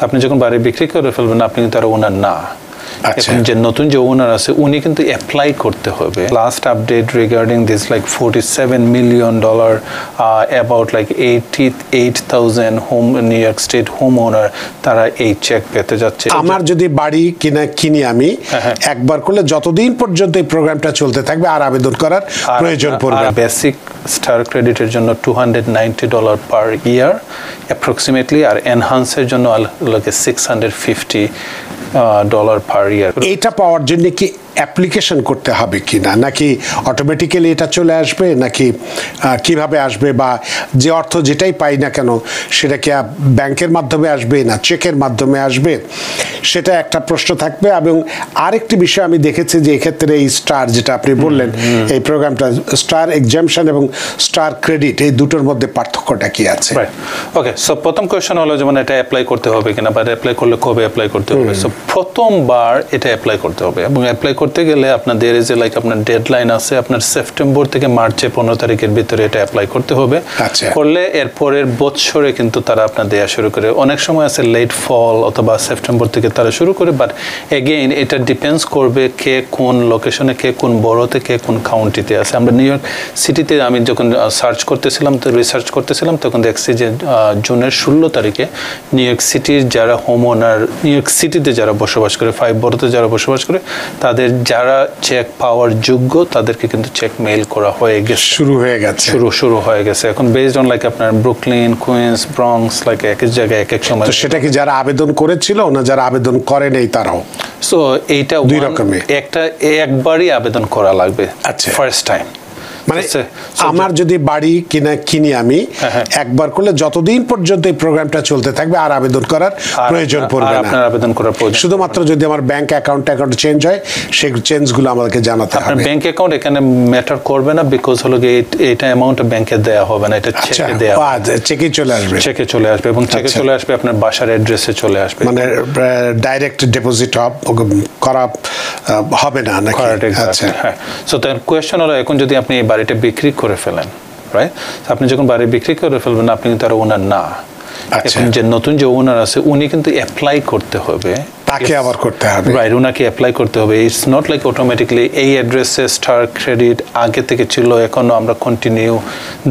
আপনি যখন বাড়ি বিক্রি করে ফেলবেন আপনি কিন্তু আর ওনার না। এখন যে নতুন যে ওনার আছে উনি কিন্তু অ্যাপ্লাই করতে হবে। Last update regarding this like $47 million about like 88,000 home New York state home owner তারা এই চেক পেতে যাচ্ছে। আমার যদি বাড়ি কিনি আমি একবার করলে যতদিন পর্যন্ত এই প্রোগ্রামটা চলতে থাকবে আর আবেদন করার প্রয়োজন পড়বে। বেসিক স্টার ক্রেডিটের জন্য $290 পার ইয়ার অ্যাপ্রক্সিমেটলি, আর এনহান্সের জন্য লাগে $650 পার ইয়ার। এইটা পাওয়ার জন্য কি অ্যাপ্লিকেশন করতে হবে কিনা, নাকি অটোমেটিক্যালি এটা চলে আসবে, নাকি কিভাবে আসবে, বা যে অর্থ যেটাই পাই না কেন সেটা কি ব্যাংকের মাধ্যমে আসবে না চেকের মাধ্যমে আসবে, সেটা একটা প্রশ্ন থাকবে। এবং আরেকটি বিষয় আমি দেখেছি যে এক্ষেত্রে এই স্টার যেটা আপনি বললেন এই প্রোগ্রামটা স্টার এক্সামশন এবং স্টার ক্রেডিট এই দুটোর মধ্যে পার্থক্যটা কি আছে? ওকে, সো প্রথম কোয়েশ্চন হলো যেমন এটা অ্যাপ্লাই করতে হবে কিনা, বা অ্যাপ্লাই করলে কবে অ্যাপ্লাই করতে হবে। সো প্রথমবার এটা অ্যাপ্লাই করতে হবে, এবং অ্যাপ্লাই করতে গেলে আপনাদের যে লাইক আপনার ডেডলাইন আছে, আপনার সেপ্টেম্বর থেকে মার্চে 15 তারিখের ভিতরে এটা অ্যাপ্লাই করতে হবে। করলে এর পরের বছরে কিন্তু তারা আপনার দেয়া শুরু করে। অনেক সময় আছে লেট ফল অথবা সেপ্টেম্বর থেকে তারা শুরু করে, বাট এগেইন এটা ডিপেন্ডস করবে কে কোন লোকেশনে, কে কোন বড়োতে, কে কোন কাউন্টিতে আছে। আমরা নিউ ইয়র্ক সিটিতে আমি যখন সার্চ করতেছিলাম, তো রিসার্চ করতেছিলাম, তখন দেখছি যে জুনের 16 তারিখে নিউ ইয়র্ক সিটির যারা হোম ওনার, নিউ ইয়র্ক সিটিতে যারা বসবাস করে, 5 বড়োতে যারা বসবাস করে, তাদের যারা চেক পাওয়ার যোগ্য তাদেরকে কিন্তু চেক মেইল করা হয়ে গেছে, শুরু হয়ে গেছে। এখন বেসড অন লাইক আপনার ব্রুকলিন, কুইন্স, ব্রঙ্কস, লাইক এক এক জায়গায় এক এক সময়। তো সেটা কি যারা আবেদন করেছিল না যারা আবেদন করে নেই তারাও? সো এইটা দুই রকমের, একটা একবারই আবেদন করা লাগবে ফার্স্ট টাইম। মানে আমার যদি বাড়ি কিনি আমি একবার করলে যতদিন পর্যন্ত এই প্রোগ্রামটা চলতে থাকবে আর আবেদন করার প্রয়োজন পড়বে না। আপনার আবেদন করার প্রয়োজন শুধুমাত্র যদি আমার ব্যাংক অ্যাকাউন্ট চেঞ্জ হয় সেই চেঞ্জগুলো আমাদেরকে জানাতে হবে। আপনার ব্যাংক অ্যাকাউন্ট এখানে ম্যাটার করবে না, বিকজ হলো কি এটা অ্যামাউন্ট ব্যাংকে দেয়া হবে না, এটা চেকে দেয়া হবে। চেকে চলে আসবে এবং চেকে চলে আসবে আপনার বাসার অ্যাড্রেসে চলে আসবে, মানে ডাইরেক্ট ডিপোজিট করা হবে না নাকি? আচ্ছা, হ্যাঁ। সো তার কোয়েশ্চন হলো এখন যদি আপনি বাড়িটা বিক্রি করে ফেলেন, রাইট, আপনি যখন বাড়ি বিক্রি করে ফেলবেন আপনি কিন্তু আর ওনার না। এখন যে নতুন যে ওনার আছে উনি কিন্তু অ্যাপ্লাই করতে হবে, তাকে আবার করতে হবে, রাইট, ওনাকে অ্যাপ্লাই করতে হবে। ইটস নট লাইক অটোমেটিকলি এই অ্যাড্রেসে স্টার ক্রেডিট আগে থেকে ছিল এখনো আমরা কন্টিনিউ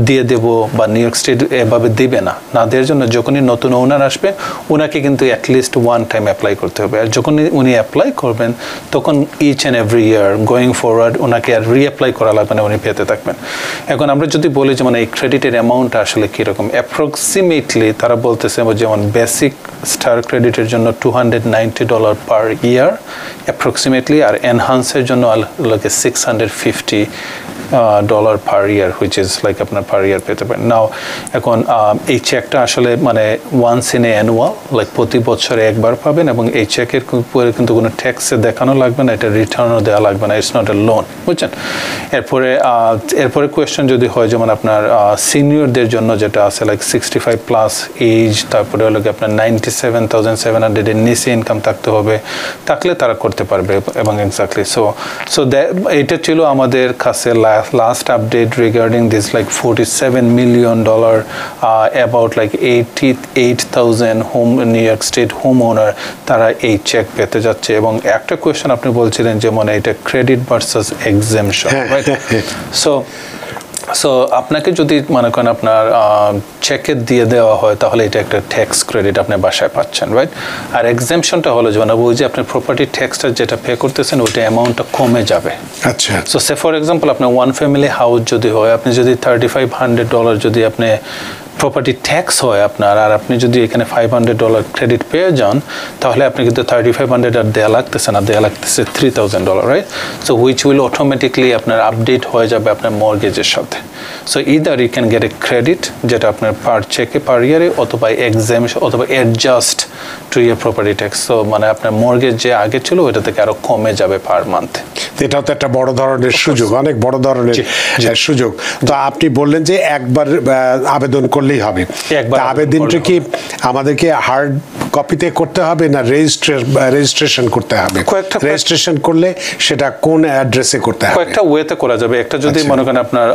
দিয়ে দেব, বা নিউ ইয়র্ক স্টেট এভাবে দিবে না। দেওয়ার জন্য যখনই নতুন ওনার আসবে ওনাকে কিন্তু অ্যাটলিস্ট ওয়ান টাইম অ্যাপ্লাই করতে হবে। আর যখন উনি অ্যাপ্লাই করবেন তখন each and every year going forward ওনাকে আর রিঅ্যাপ্লাই করা লাগবে না, উনি পেতে থাকবেন। এখন আমরা যদি বলি যে মানে এই ক্রেডিটের অ্যামাউন্টটা আসলে কীরকম, অ্যাপ্রক্সিমেটলি তারা বলতেছে যেমন বেসিক স্টার ক্রেডিটের জন্য $290 পার ইয়ার অ্যাপ্রক্সিমেটলি, আর এনহান্সের জন্য লাগে $650 পার ইয়ার, হুইচ ইজ লাইক আপনার পার ইয়ার পেতে পারেন। নাও এখন এই চেকটা আসলে মানে once in a annual, like প্রতি বছরে একবার পাবেন, এবং এই চেকের উপরে কিন্তু কোনো ট্যাক্সে দেখানো লাগবে না, এটা রিটার্নও দেওয়া লাগবে না, ইটস নট এ লোন, বুঝছেন। এরপরে কোয়েশ্চেন যদি হয় যেমন আপনার সিনিয়রদের জন্য যেটা আছে লাইক 65 প্লাস এজ, তারপরে হলো কি আপনার 97,700 এর নিচে ইনকাম থাকতে হবে, থাকলে তারা করতে পারবে। এবং এক্স্যাক্টলি সো এটা ছিল আমাদের কাছে last update regarding this like $47 million about like 88,000 home New York state home owner তারা এই চেক পেতে যাচ্ছে। এবং একটা কোয়েশ্চেন আপনি বলছিলেন যে মানে এটা credit versus exemption, right? So আপনাকে যদি মনে করেন আপনার চেকে দিয়ে দেওয়া হয় তাহলে এটা একটা ট্যাক্স ক্রেডিট আপনি বাসায় পাচ্ছেন, রাইট? আর এক্সাম্পশনটা হলো যে মানে ওই যে আপনার প্রপার্টি ট্যাক্সটা যেটা পে করতেছেন ওইটা অ্যামাউন্টটা কমে যাবে। আচ্ছা, সো সে ফর এক্সাম্পল আপনার ওয়ান ফ্যামিলি হাউস যদি হয়, আপনি যদি $3,500 যদি আপনি প্রপার্টি ট্যাক্স হয় আপনার, আর আপনি যদি এখানে $500 ক্রেডিট পেয়ে যান তাহলে আপনি কিন্তু $3,500 আর দেওয়া লাগতেছে না, দেওয়া লাগতেছে $3,000, right? So which will automatically আপনার আপডেট হয়ে যাবে আপনার মর্গেজের সাথে। So either you can get a credit যেটা আপনার পার চেকে পার ইয়ারে, অথবা এক্সাম্পশন অথবা adjust to your property tax. So মানে আপনার মর্গেজ যে আগে ছিল ওইটা থেকে আরো কমে যাবে পার মান্থ। এটাও তো একটা বড় ধরনের সুযোগ, অনেক বড় ধরনের সুযোগ। তো আপনি বললেন যে একবার আবেদন করলেই হবে, আবেদনটা কি আমাদেরকে হার্ড কপিতে করতে হবে না রেজিস্ট্রেশন করতে হবে? রেজিস্ট্রেশন করলে সেটা কোন অ্যাড্রেসে করতে হবে? কয়েকটা ওয়েতে করা যাবে। একটা যদি মনে করেন আপনার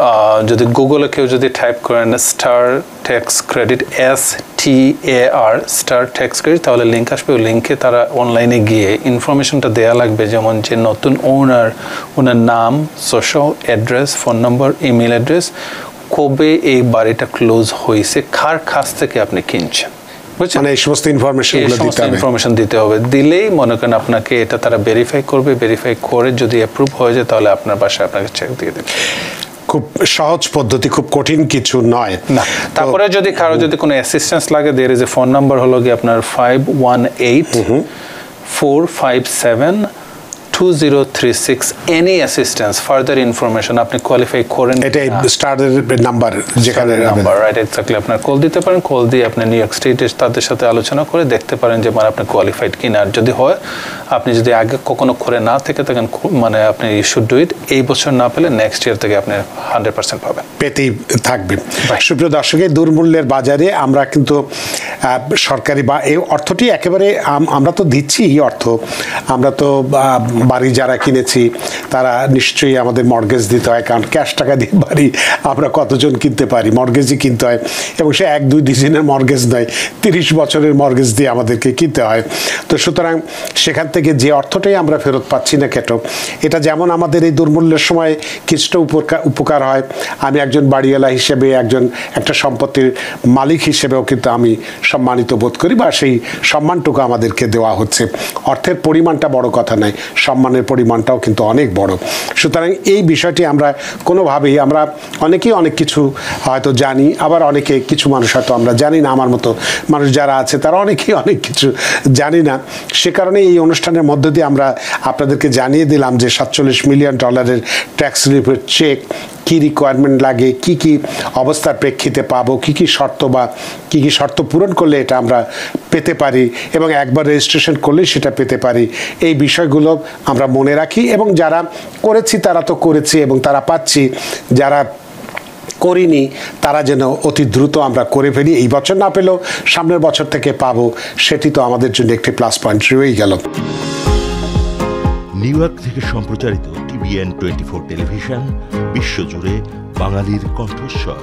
যদি গুগলে কেউ যদি টাইপ করেন star tax credit, STAR star tax credit, তাহলে লিঙ্ক আসবে। ওই লিঙ্কে তারা অনলাইনে গিয়ে ইনফরমেশনটা দেওয়া লাগবে, যেমন যে নতুন ওনার নাম, সোশ্যাল অ্যাড্রেস, ফোন নম্বর, ইমেল অ্যাড্রেস, কবে এই বাড়িটা ক্লোজ হয়েছে, কার কাছ থেকে আপনি কিনছেন, মানে এই সমস্ত ইনফরমেশন দিতে হবে। দিলেই মনে করেন আপনাকে এটা তারা ভেরিফাই করবে, ভেরিফাই করে যদি অ্যাপ্রুভ হয়ে যায় তাহলে আপনার বাসায় আপনাকে চেক দিয়ে দেবে। খুব সহজ পদ্ধতি, খুব কঠিন কিছু নয়। না, তারপরে যদি কারো যদি কোনো অ্যাসিস্ট্যান্স লাগে, there is a phone number হলো কি আপনার 518-457-2036, এনি অ্যাসিস্ট্যান্স, ফার্দার ইনফরমেশন, আপনি কোয়ালিফাই করেন, এটা স্টারের নাম্বার, যেখানে নাম্বার, রাইট, এক্স্যাক্টলি, আপনার কল দিতে পারেন। কল দিয়ে আপনি নিউ ইয়র্ক স্টেটে তাদের সাথে আলোচনা করে দেখতে পারেন যে মানে আপনি কোয়ালিফাইড কিনা। আর যদি হয়, আপনি যদি আগে কখনো করে না থেকে থাকেন, মানে আপনি ইউ শুড ডু ইট। এই বছর না পেলে নেক্সট ইয়ার থেকে আপনি 100% পাবেন, পেতেই থাকবেন। সুপ্রিয় দর্শক, এই দুর্মূল্যের বাজারে আমরা কিন্তু সরকারি বা এই অর্থটি একেবারে আমরা তো দিচ্ছি এই অর্থ, আমরা তো বাড়ি যারা কিনেছি তারা নিশ্চয়ই আমাদের মর্গেজ দিতে হয়, কারণ ক্যাশ টাকা দিয়ে বাড়ি আমরা কতজন কিনতে পারি, মর্গেজই কিনতে হয়, এবং সে 1-2 দিনের মর্গেজ নয়, 30 বছরের মর্গেজ দিয়ে আমাদেরকে কিনতে হয়। তো সুতরাং সেখান থেকে যে অর্থটাই আমরা ফেরত পাচ্ছি না কেন, এটা যেমন আমাদের এই দুর্মূল্যের সময় কিছুটা উপকার হয়, আমি একজন বাড়িওয়ালা হিসেবে, একটা সম্পত্তির মালিক হিসেবেও কিন্তু আমি সম্মানিত বোধ করি, বা সেই সম্মানটুকু আমাদেরকে দেওয়া হচ্ছে। অর্থের পরিমাণটা বড় কথা নয়, সম্মানের পরিমাণটাও কিন্তু অনেক বড়। সুতরাং এই বিষয়টি আমরা কোনোভাবেই, আমরা অনেকেই অনেক কিছু হয়তো জানি, আবার অনেকে, কিছু মানুষ হয়তো আমরা জানি না, আমার মতো মানুষ যারা আছে তারা অনেকেই অনেক কিছু জানি না। সে কারণে এই অনুষ্ঠানের মধ্য দিয়ে আমরা আপনাদেরকে জানিয়ে দিলাম যে $47 মিলিয়ন ট্যাক্স রিলিফের চেক, কি রিকোয়ারমেন্ট লাগে, কি কি অবস্থার প্রেক্ষিতে পাবো, কি কি শর্ত বা কি কি শর্ত পূরণ করলে এটা আমরা পেতে পারি, এবং একবার রেজিস্ট্রেশন করলেই সেটা পেতে পারি। এই বিষয়গুলো আমরা মনে রাখি, এবং যারা করেছি তারা তো করেছি এবং তারা পাচ্ছি, যারা করিনি তারা যেন অতি দ্রুত আমরা করে ফেলি। এই বছর না পেলেও সামনের বছর থেকে পাবো, সেটি তো আমাদের জন্য একটি প্লাস পয়েন্ট রয়েই গেল। নিউ ইয়র্ক থেকে সম্প্রচারিত TVN 24 টেলিভিশন, বিশ্বজুড়ে বাঙালির কণ্ঠস্বর।